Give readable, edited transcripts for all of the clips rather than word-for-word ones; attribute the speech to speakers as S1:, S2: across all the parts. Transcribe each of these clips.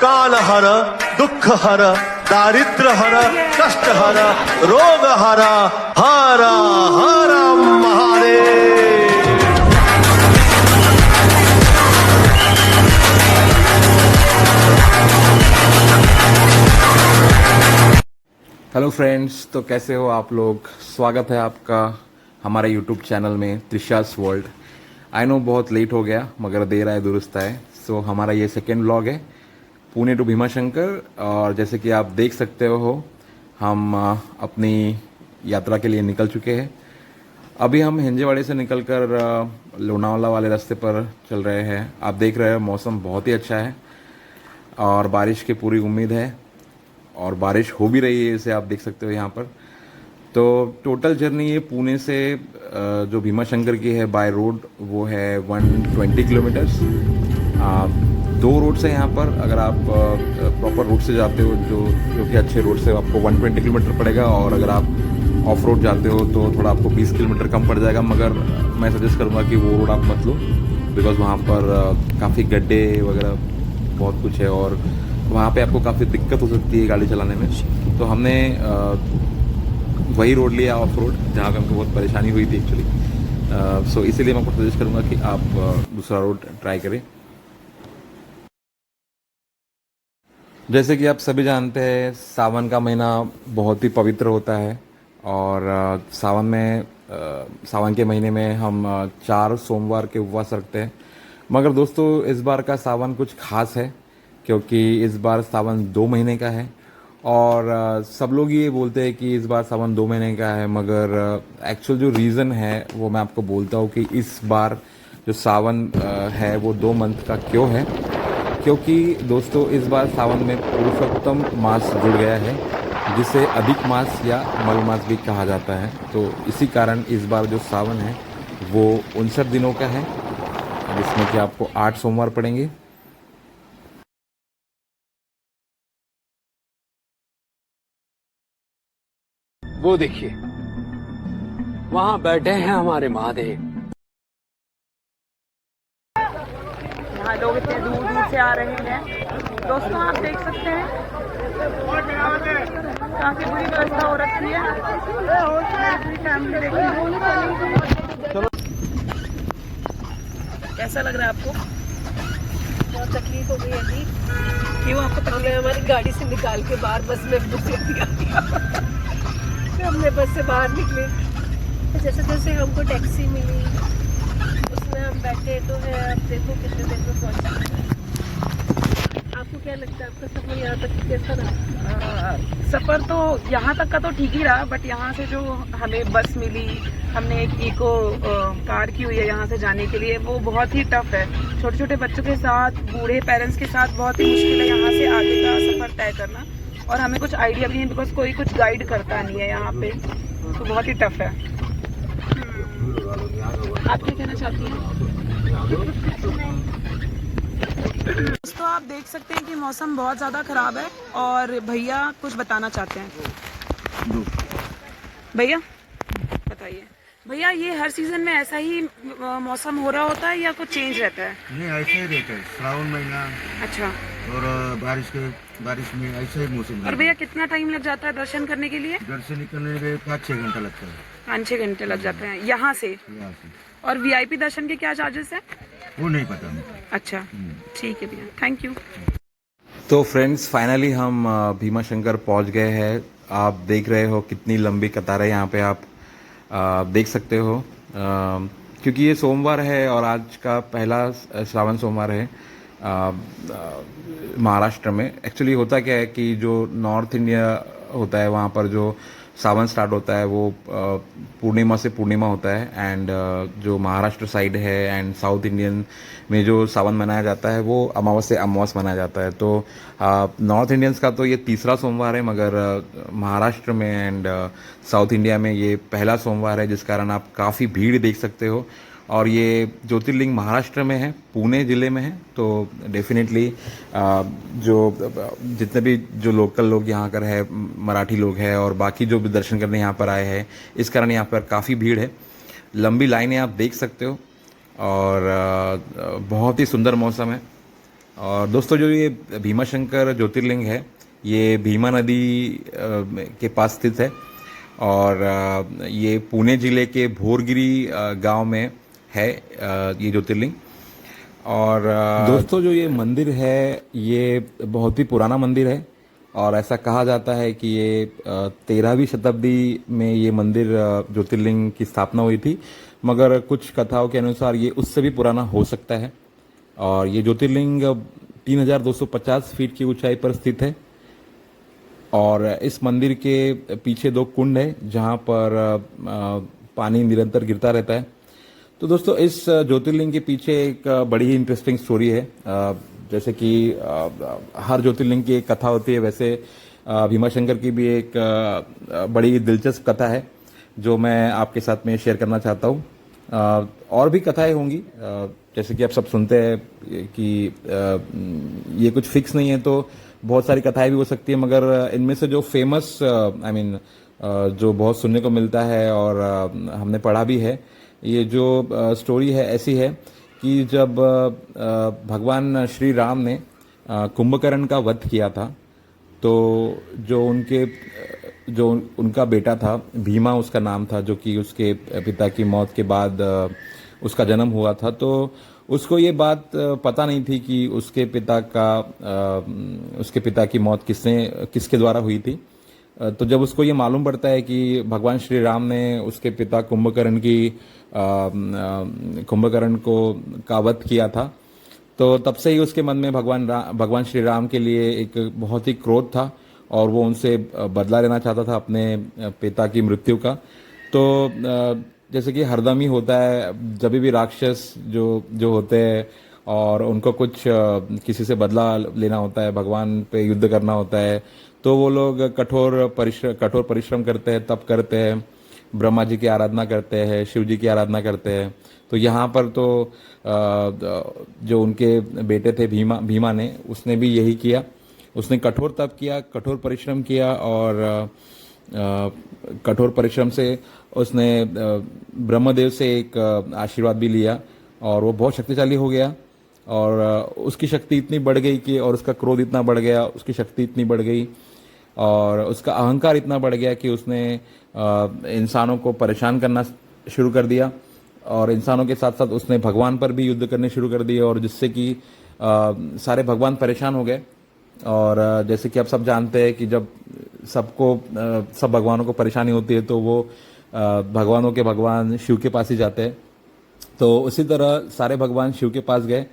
S1: काल हर, दुख हर, दारिद्र हर, कष्ट हर, रोग हर, हर हर महादेव।
S2: हेलो फ्रेंड्स, तो कैसे हो आप लोग। स्वागत है आपका हमारे यूट्यूब चैनल में त्रिशास वर्ल्ड। आई नो बहुत लेट हो गया मगर देर आए दुरुस्त आए। सो हमारा ये सेकेंड व्लॉग है पुणे टू भीमाशंकर। और जैसे कि आप देख सकते हो हम अपनी यात्रा के लिए निकल चुके हैं। अभी हम हिंजेवाड़ी से निकलकर लोनावाला वाले रास्ते पर चल रहे हैं। आप देख रहे हो मौसम बहुत ही अच्छा है और बारिश की पूरी उम्मीद है और बारिश हो भी रही है, इसे आप देख सकते हो यहाँ पर। तो टोटल जर्नी ये पुणे से जो भीमाशंकर की है बाय रोड वो है 120 किलोमीटर्स। दो रोड है यहाँ पर। अगर आप प्रॉपर रोड से जाते हो जो कि अच्छे रोड से आपको 120 किलोमीटर पड़ेगा, और अगर आप ऑफ रोड जाते हो तो थोड़ा आपको 20 किलोमीटर कम पड़ जाएगा। मगर मैं सजेस्ट करूँगा कि वो रोड आप मत लो, बिकॉज वहाँ पर काफ़ी गड्ढे वगैरह बहुत कुछ है और वहाँ पे आपको काफ़ी दिक्कत हो सकती है गाड़ी चलाने में। तो हमने वही रोड लिया ऑफ रोड जहाँ पे हमको बहुत परेशानी हुई थी एक्चुअली। सो इसीलिए मैं आपको सजेस्ट करूँगा कि आप दूसरा रोड ट्राई करें। जैसे कि आप सभी जानते हैं सावन का महीना बहुत ही पवित्र होता है और सावन के महीने में हम 4 सोमवार के उपवास रखते हैं। मगर दोस्तों इस बार का सावन कुछ खास है क्योंकि इस बार सावन 2 महीने का है। और सब लोग ये बोलते हैं कि इस बार सावन 2 महीने का है, मगर एक्चुअल जो रीज़न है वो मैं आपको बोलता हूँ कि इस बार जो सावन है वो 2 मंथ का क्यों है। क्योंकि दोस्तों इस बार सावन में पुरुषोत्तम मास जुड़ गया है, जिसे अधिक मास या मल मास भी कहा जाता है। तो इसी कारण इस बार जो सावन है वो 59 दिनों का है, जिसमें कि आपको 8 सोमवार पड़ेंगे।
S3: वो देखिए वहां बैठे हैं हमारे महादेव।
S4: यहाँ लोग इतने दूर दूर से आ रहे हैं। दोस्तों आप देख सकते हैं काफी बुरी व्यवस्था हो रखी है। पूरी फैमिली देखिए। कैसा लग रहा है आपको?
S5: बहुत तकलीफ हो गई अभी।
S4: क्यों आपको तकलीफ?
S5: हमें हमारी गाड़ी से निकाल के बाहर बस में घुसे दिया। फिर हमने बस से बाहर निकले, जैसे जैसे हमको टैक्सी मिली उसमें हम बैठे तो है। अब देखो कितने देर में पहुंचे। आपको क्या लगता है आपका सफर यहाँ तक कैसा रहा?
S4: सफ़र तो यहाँ तक का तो ठीक ही रहा, बट यहाँ से जो हमें बस मिली, हमने एक इको कार की हुई है यहाँ से जाने के लिए, वो बहुत ही टफ है। छोटे छोटे बच्चों के साथ, बूढ़े पेरेंट्स के साथ बहुत ही मुश्किल है यहाँ से आगे का सफ़र तय करना। और हमें कुछ आइडिया भी नहीं, बिकॉज कोई कुछ गाइड करता नहीं है यहाँ पे, तो बहुत ही टफ है। आप क्या कहना चाहती हैं? दोस्तों आप देख सकते हैं कि मौसम बहुत ज़्यादा ख़राब है और भैया कुछ बताना चाहते हैं। भैया बताइए। भैया ये हर सीजन में ऐसा ही मौसम हो रहा होता है या कुछ चेंज रहता है?
S6: नहीं, ऐसे ही रहता है श्रावण महीना।
S4: अच्छा।
S6: और बारिश में ऐसा ही मौसम।
S4: और भैया कितना टाइम लग जाता है दर्शन करने के लिए?
S6: घर से निकलने में 5-6 घंटा लगता है।
S4: 5-6 घंटे लग जाते हैं यहाँ से। और वीआईपी दर्शन के क्या चार्जेस है?
S6: वो नहीं पता मुझे।
S4: अच्छा ठीक है भैया, थैंक यू।
S2: तो फ्रेंड्स फाइनली हम भीमाशंकर पहुंच गए हैं। आप देख रहे हो कितनी लंबी कतारें यहाँ पे आप देख सकते हो, क्योंकि ये सोमवार है और आज का पहला श्रावण सोमवार है महाराष्ट्र में। एक्चुअली होता क्या है कि जो नॉर्थ इंडिया होता है वहाँ पर जो सावन स्टार्ट होता है वो पूर्णिमा से पूर्णिमा होता है, एंड जो महाराष्ट्र साइड है एंड साउथ इंडियन में जो सावन मनाया जाता है वो अमावस से अमावस मनाया जाता है। तो नॉर्थ इंडियंस का तो ये तीसरा सोमवार है, मगर महाराष्ट्र में एंड साउथ इंडिया में ये पहला सोमवार है, जिस कारण आप काफ़ी भीड़ देख सकते हो। और ये ज्योतिर्लिंग महाराष्ट्र में है, पुणे ज़िले में है। तो डेफिनेटली जो जितने भी जो लोकल लोग यहाँ कर है, मराठी लोग हैं और बाकी जो भी दर्शन करने यहाँ पर आए हैं, इस कारण यहाँ पर काफ़ी भीड़ है, लंबी लाइनें आप देख सकते हो और बहुत ही सुंदर मौसम है। और दोस्तों जो ये भीमा शंकर ज्योतिर्लिंग है ये भीमा नदी के पास स्थित है और ये पुणे जिले के भोरगिरी गांव में है ये ज्योतिर्लिंग। और दोस्तों जो ये मंदिर है ये बहुत ही पुराना मंदिर है और ऐसा कहा जाता है कि ये 13वीं शताब्दी में ये मंदिर ज्योतिर्लिंग की स्थापना हुई थी, मगर कुछ कथाओं के अनुसार ये उससे भी पुराना हो सकता है। और ये ज्योतिर्लिंग 3250 फीट की ऊंचाई पर स्थित है और इस मंदिर के पीछे 2 कुंड है जहाँ पर पानी निरंतर गिरता रहता है। तो दोस्तों इस ज्योतिर्लिंग के पीछे एक बड़ी ही इंटरेस्टिंग स्टोरी है। जैसे कि हर ज्योतिर्लिंग की एक कथा होती है, वैसे भीमा शंकर की भी एक बड़ी दिलचस्प कथा है जो मैं आपके साथ में शेयर करना चाहता हूँ। और भी कथाएं होंगी, जैसे कि आप सब सुनते हैं कि ये कुछ फिक्स नहीं है, तो बहुत सारी कथाएं भी हो सकती है, मगर इनमें से जो फेमस जो बहुत सुनने को मिलता है और हमने पढ़ा भी है, ये जो स्टोरी है ऐसी है कि जब भगवान श्री राम ने कुंभकर्ण का वध किया था, तो जो उनका बेटा था भीमा उसका नाम था, जो कि उसके पिता की मौत के बाद उसका जन्म हुआ था, तो उसको ये बात पता नहीं थी कि उसके पिता की मौत किसके द्वारा हुई थी। तो जब उसको ये मालूम पड़ता है कि भगवान श्री राम ने उसके पिता कुंभकर्ण का वध किया था, तो तब से ही उसके मन में भगवान श्री राम के लिए एक बहुत ही क्रोध था और वो उनसे बदला लेना चाहता था अपने पिता की मृत्यु का। तो जैसे कि हरदम ही होता है, जब भी राक्षस जो होते हैं और उनको कुछ किसी से बदला लेना होता है, भगवान पे युद्ध करना होता है, तो वो लोग कठोर परिश्रम करते हैं, तप करते हैं, ब्रह्मा जी की आराधना करते हैं, शिव जी की आराधना करते हैं। तो यहाँ पर तो जो उनके बेटे थे भीमा ने, उसने भी यही किया। उसने कठोर तप किया, कठोर परिश्रम किया और कठोर परिश्रम से उसने ब्रह्मदेव से एक आशीर्वाद भी लिया और वो बहुत शक्तिशाली हो गया। और उसकी शक्ति इतनी बढ़ गई कि, और उसका क्रोध इतना बढ़ गया, उसकी शक्ति इतनी बढ़ गई और उसका अहंकार इतना बढ़ गया कि उसने इंसानों को परेशान करना शुरू कर दिया और इंसानों के साथ साथ उसने भगवान पर भी युद्ध करने शुरू कर दिए, और जिससे कि सारे भगवान परेशान हो गए। और जैसे कि आप सब जानते हैं कि जब सब भगवानों को परेशानी होती है तो वो भगवानों के भगवान शिव के पास ही जाते हैं। तो उसी तरह सारे भगवान शिव के पास गए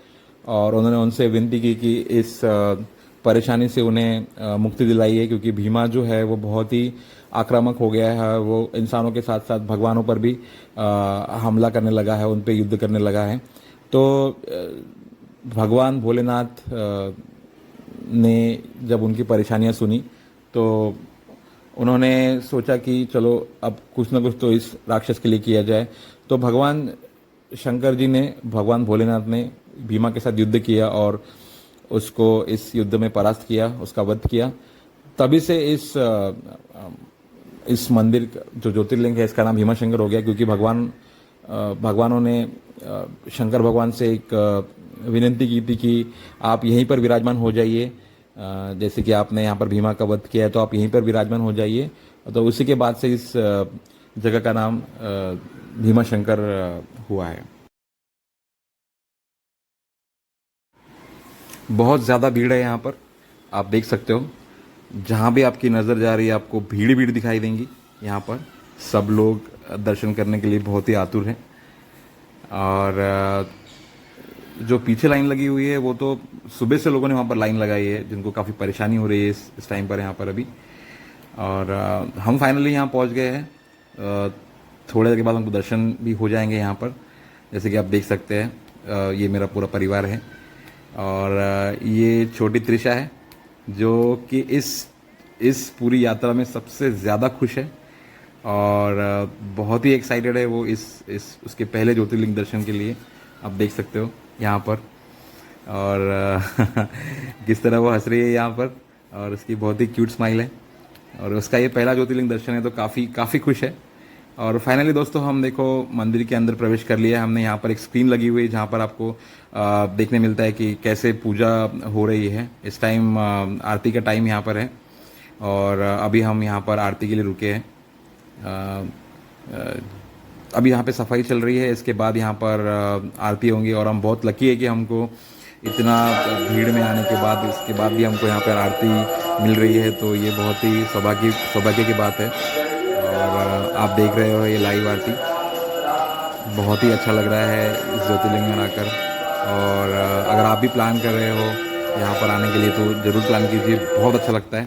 S2: और उन्होंने उनसे विनती की कि इस परेशानी से उन्हें मुक्ति दिलाई है, क्योंकि भीमा जो है वो बहुत ही आक्रामक हो गया है। वो इंसानों के साथ साथ भगवानों पर भी हमला करने लगा है, उन पर युद्ध करने लगा है। तो भगवान भोलेनाथ ने जब उनकी परेशानियां सुनी तो उन्होंने सोचा कि चलो अब कुछ ना कुछ तो इस राक्षस के लिए किया जाए। तो भगवान शंकर जी ने, भगवान भोलेनाथ ने भीमा के साथ युद्ध किया और उसको इस युद्ध में परास्त किया, उसका वध किया। तभी से इस मंदिर जो ज्योतिर्लिंग है इसका नाम भीमा शंकर हो गया, क्योंकि भगवानों ने शंकर भगवान से एक विनती की थी कि आप यहीं पर विराजमान हो जाइए, जैसे कि आपने यहाँ पर भीमा का वध किया है तो आप यहीं पर विराजमान हो जाइए। तो उसी के बाद से इस जगह का नाम भीमा शंकर हुआ है। बहुत ज़्यादा भीड़ है यहाँ पर, आप देख सकते हो। जहाँ भी आपकी नज़र जा रही है आपको भीड़ दिखाई देंगी। यहाँ पर सब लोग दर्शन करने के लिए बहुत ही आतुर हैं। और जो पीछे लाइन लगी हुई है वो तो सुबह से लोगों ने वहाँ पर लाइन लगाई है, जिनको काफ़ी परेशानी हो रही है इस टाइम पर यहाँ पर अभी। और हम फाइनली यहाँ पहुँच गए हैं। थोड़ी देर के बाद हमको दर्शन भी हो जाएंगे यहाँ पर। जैसे कि आप देख सकते हैं ये मेरा पूरा परिवार है और ये छोटी त्रिशा है जो कि इस पूरी यात्रा में सबसे ज़्यादा खुश है और बहुत ही एक्साइटेड है वो उसके पहले ज्योतिर्लिंग दर्शन के लिए। आप देख सकते हो यहाँ पर। और किस तरह वो हंस रही है यहाँ पर और उसकी बहुत ही क्यूट स्माइल है और उसका ये पहला ज्योतिर्लिंग दर्शन है तो काफ़ी खुश है। और फाइनली दोस्तों हम देखो मंदिर के अंदर प्रवेश कर लिया है हमने। यहाँ पर एक स्क्रीन लगी हुई है जहाँ पर आपको देखने मिलता है कि कैसे पूजा हो रही है। इस टाइम आरती का टाइम यहाँ पर है और अभी हम यहाँ पर आरती के लिए रुके हैं। अभी यहाँ पे सफाई चल रही है, इसके बाद यहाँ पर आरती होंगी और हम बहुत लकी है कि हमको इतना भीड़ में आने के बाद इसके बाद भी हमको यहाँ पर आरती मिल रही है, तो ये बहुत ही सौभाग्य की बात है। और आप देख रहे हो ये लाइव आरती, बहुत ही अच्छा लग रहा है इस ज्योतिर्लिंग में आकर। और अगर आप भी प्लान कर रहे हो यहाँ पर आने के लिए तो ज़रूर प्लान कीजिए, बहुत अच्छा लगता है।